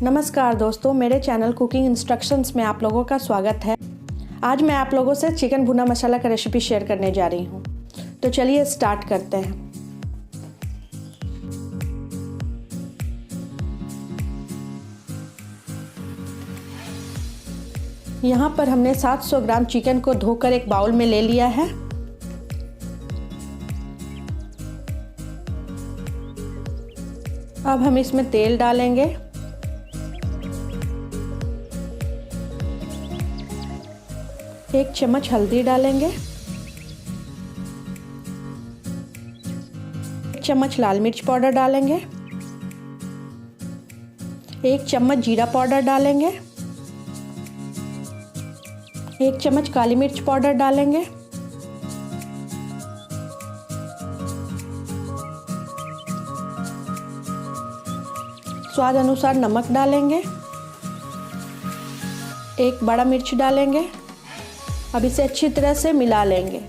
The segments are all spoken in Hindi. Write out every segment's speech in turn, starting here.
नमस्कार दोस्तों, मेरे चैनल कुकिंग इंस्ट्रक्शंस में आप लोगों का स्वागत है। आज मैं आप लोगों से चिकन भुना मसाला का रेसिपी शेयर करने जा रही हूँ। तो चलिए स्टार्ट करते हैं। यहाँ पर हमने 700 ग्राम चिकन को धोकर एक बाउल में ले लिया है। अब हम इसमें तेल डालेंगे। एक चम्मच हल्दी डालेंगे। एक चम्मच लाल मिर्च पाउडर डालेंगे। एक चम्मच जीरा पाउडर डालेंगे। एक चम्मच काली मिर्च पाउडर डालेंगे। स्वाद अनुसार नमक डालेंगे। एक बड़ा मिर्च डालेंगे। अब इसे अच्छी तरह से मिला लेंगे।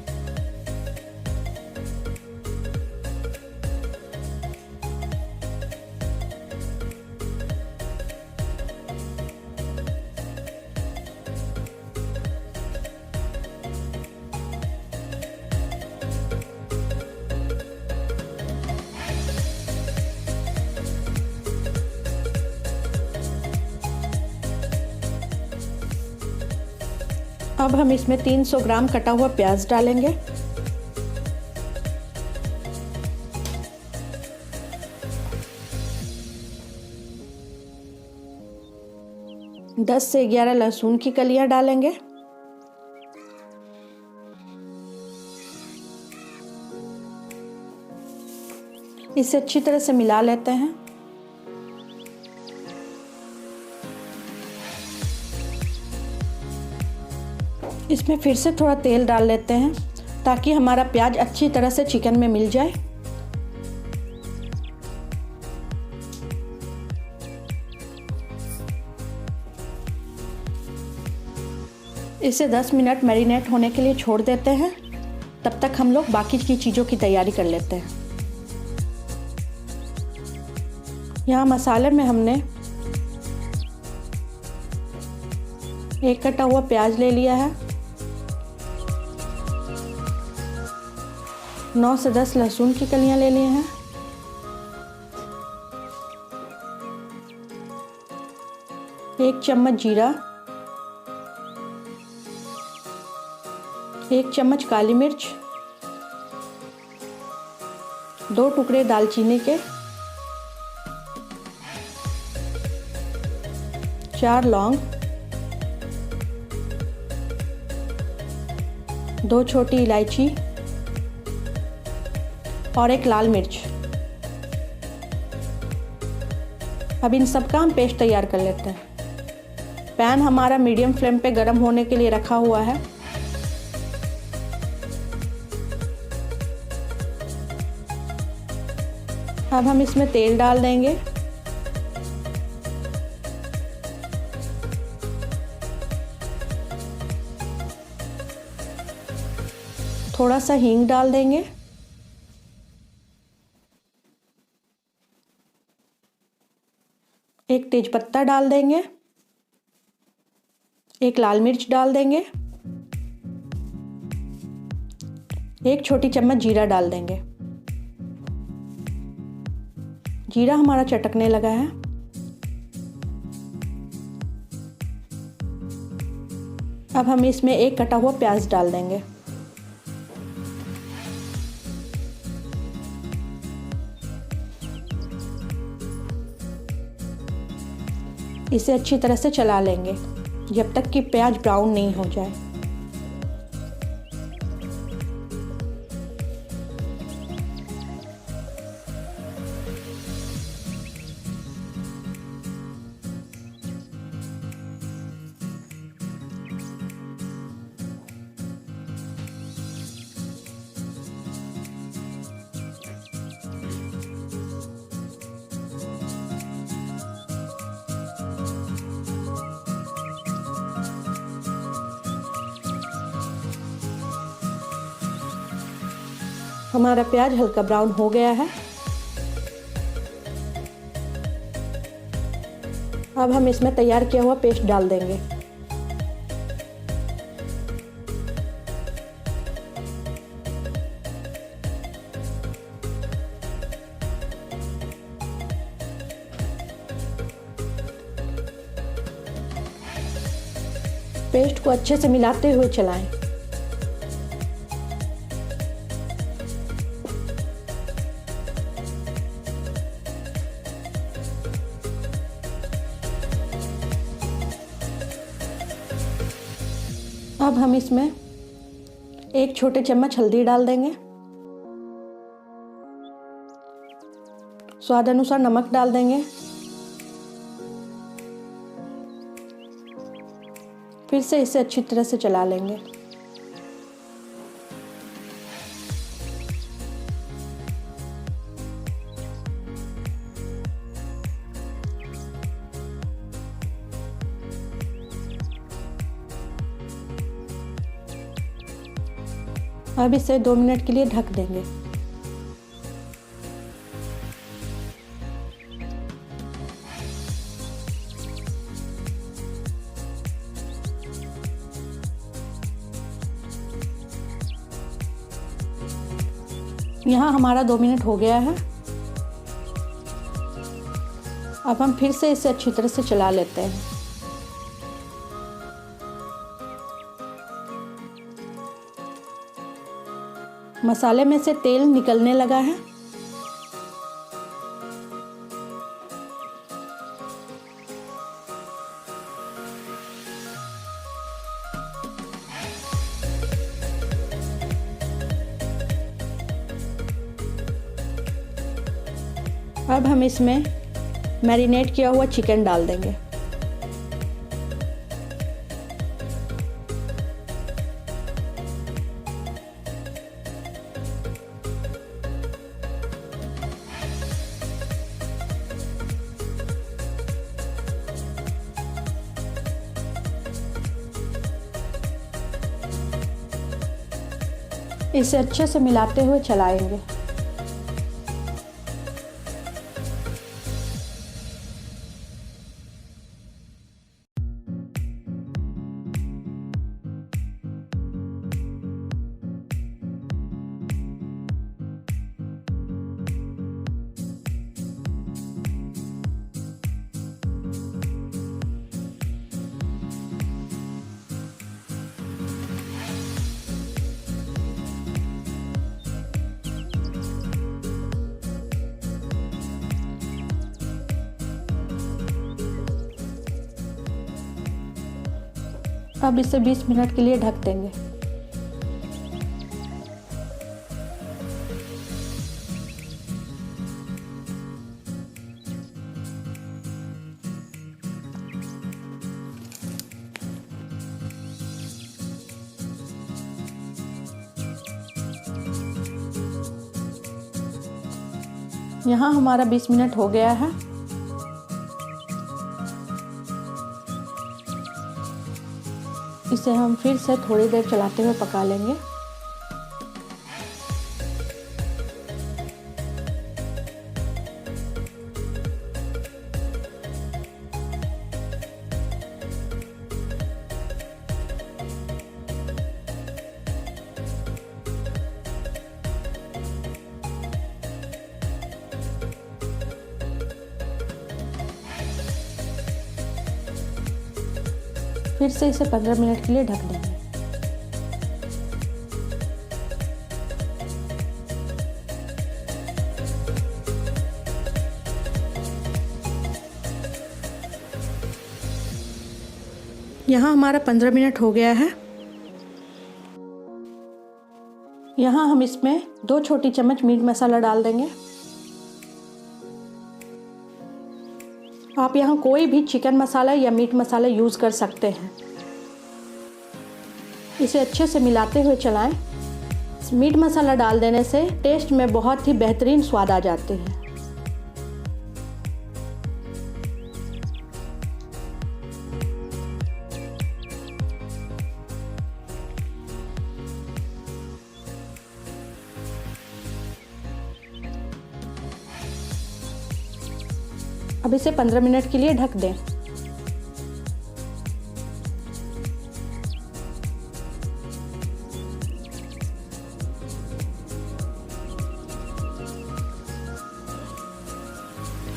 अब हम इसमें 300 ग्राम कटा हुआ प्याज डालेंगे। दस से 11 लहसुन की कलियां डालेंगे। इसे अच्छी तरह से मिला लेते हैं। इसमें फिर से थोड़ा तेल डाल लेते हैं ताकि हमारा प्याज अच्छी तरह से चिकन में मिल जाए। इसे 10 मिनट मैरिनेट होने के लिए छोड़ देते हैं। तब तक हम लोग बाकी की चीज़ों की तैयारी कर लेते हैं। यहाँ मसाले में हमने एक कटा हुआ प्याज ले लिया है। 9 से 10 लहसुन की कलियां ले लिए हैं। एक चम्मच जीरा। एक चम्मच काली मिर्च। 2 टुकड़े दालचीनी के। 4 लौंग। 2 छोटी इलायची और एक लाल मिर्च। अब इन सब का हम पेस्ट तैयार कर लेते हैं। पैन हमारा मीडियम फ्लेम पे गर्म होने के लिए रखा हुआ है। अब हम इसमें तेल डाल देंगे। थोड़ा सा हींग डाल देंगे। एक तेजपत्ता डाल देंगे। एक लाल मिर्च डाल देंगे। एक छोटी चम्मच जीरा डाल देंगे। जीरा हमारा चटकने लगा है। अब हम इसमें एक कटा हुआ प्याज डाल देंगे। इसे अच्छी तरह से चला लेंगे जब तक कि प्याज ब्राउन नहीं हो जाए। हमारा प्याज हल्का ब्राउन हो गया है। अब हम इसमें तैयार किया हुआ पेस्ट डाल देंगे। पेस्ट को अच्छे से मिलाते हुए चलाएं। अब हम इसमें 1 छोटे चम्मच हल्दी डाल देंगे। स्वाद अनुसार नमक डाल देंगे। फिर से इसे अच्छी तरह से चला लेंगे। अब इसे 2 मिनट के लिए ढक देंगे। यहाँ हमारा 2 मिनट हो गया है। अब हम फिर से इसे अच्छी तरह से चला लेते हैं। मसाले में से तेल निकलने लगा है। अब हम इसमें मैरिनेट किया हुआ चिकन डाल देंगे। इसे अच्छे से मिलाते हुए चलाएंगे। अब इसे 20 मिनट के लिए ढक देंगे। यहाँ हमारा 20 मिनट हो गया है। इसे हम फिर से थोड़ी देर चलाते हुए पका लेंगे। फिर से इसे 15 मिनट के लिए ढक देंगे। यहाँ हमारा 15 मिनट हो गया है। यहाँ हम इसमें 2 छोटी चम्मच मीट मसाला डाल देंगे। आप यहाँ कोई भी चिकन मसाला या मीट मसाला यूज़ कर सकते हैं। इसे अच्छे से मिलाते हुए चलाएं। मीट मसाला डाल देने से टेस्ट में बहुत ही बेहतरीन स्वाद आ जाते हैं। अब इसे 15 मिनट के लिए ढक दें।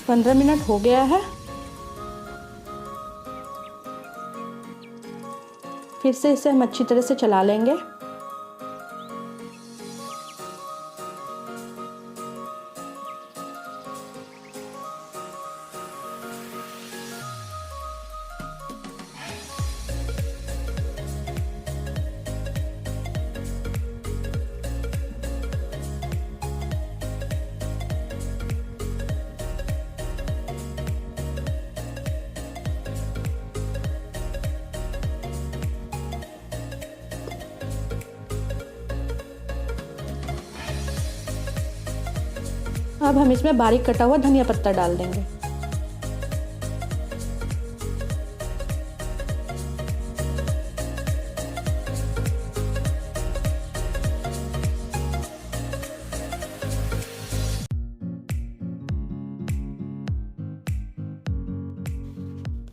15 मिनट हो गया है। फिर से इसे हम अच्छी तरह से चला लेंगे। अब हम इसमें बारीक कटा हुआ धनिया पत्ता डाल देंगे।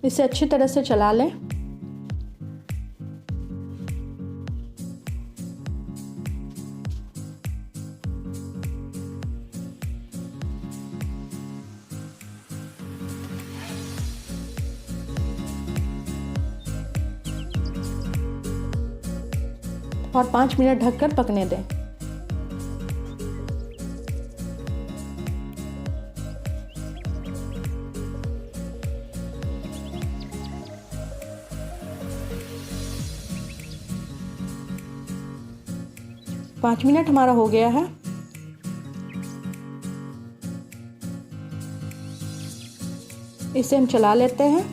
इसे अच्छी तरह से चला लें। और 5 मिनट ढककर पकने दें। पाँच मिनट हमारा हो गया है। इसे हम चला लेते हैं।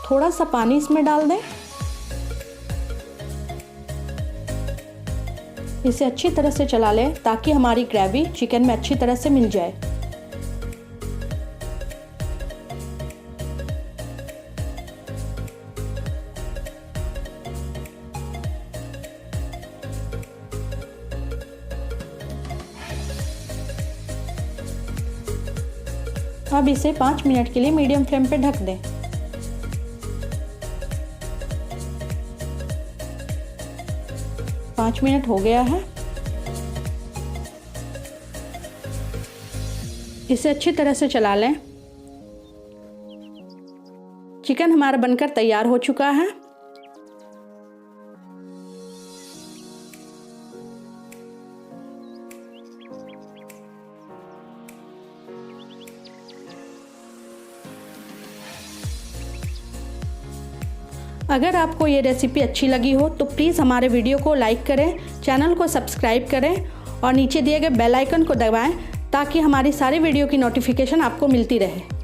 थोड़ा सा पानी इसमें डाल दें। इसे अच्छी तरह से चला लें ताकि हमारी ग्रेवी चिकन में अच्छी तरह से मिल जाए। अब इसे 5 मिनट के लिए मीडियम फ्लेम पे ढक दें। पाँच मिनट हो गया है। इसे अच्छी तरह से चला लें। चिकन हमारा बनकर तैयार हो चुका है। अगर आपको ये रेसिपी अच्छी लगी हो तो प्लीज़ हमारे वीडियो को लाइक करें, चैनल को सब्सक्राइब करें और नीचे दिए गए बेल आइकन को दबाएं ताकि हमारी सारी वीडियो की नोटिफिकेशन आपको मिलती रहे।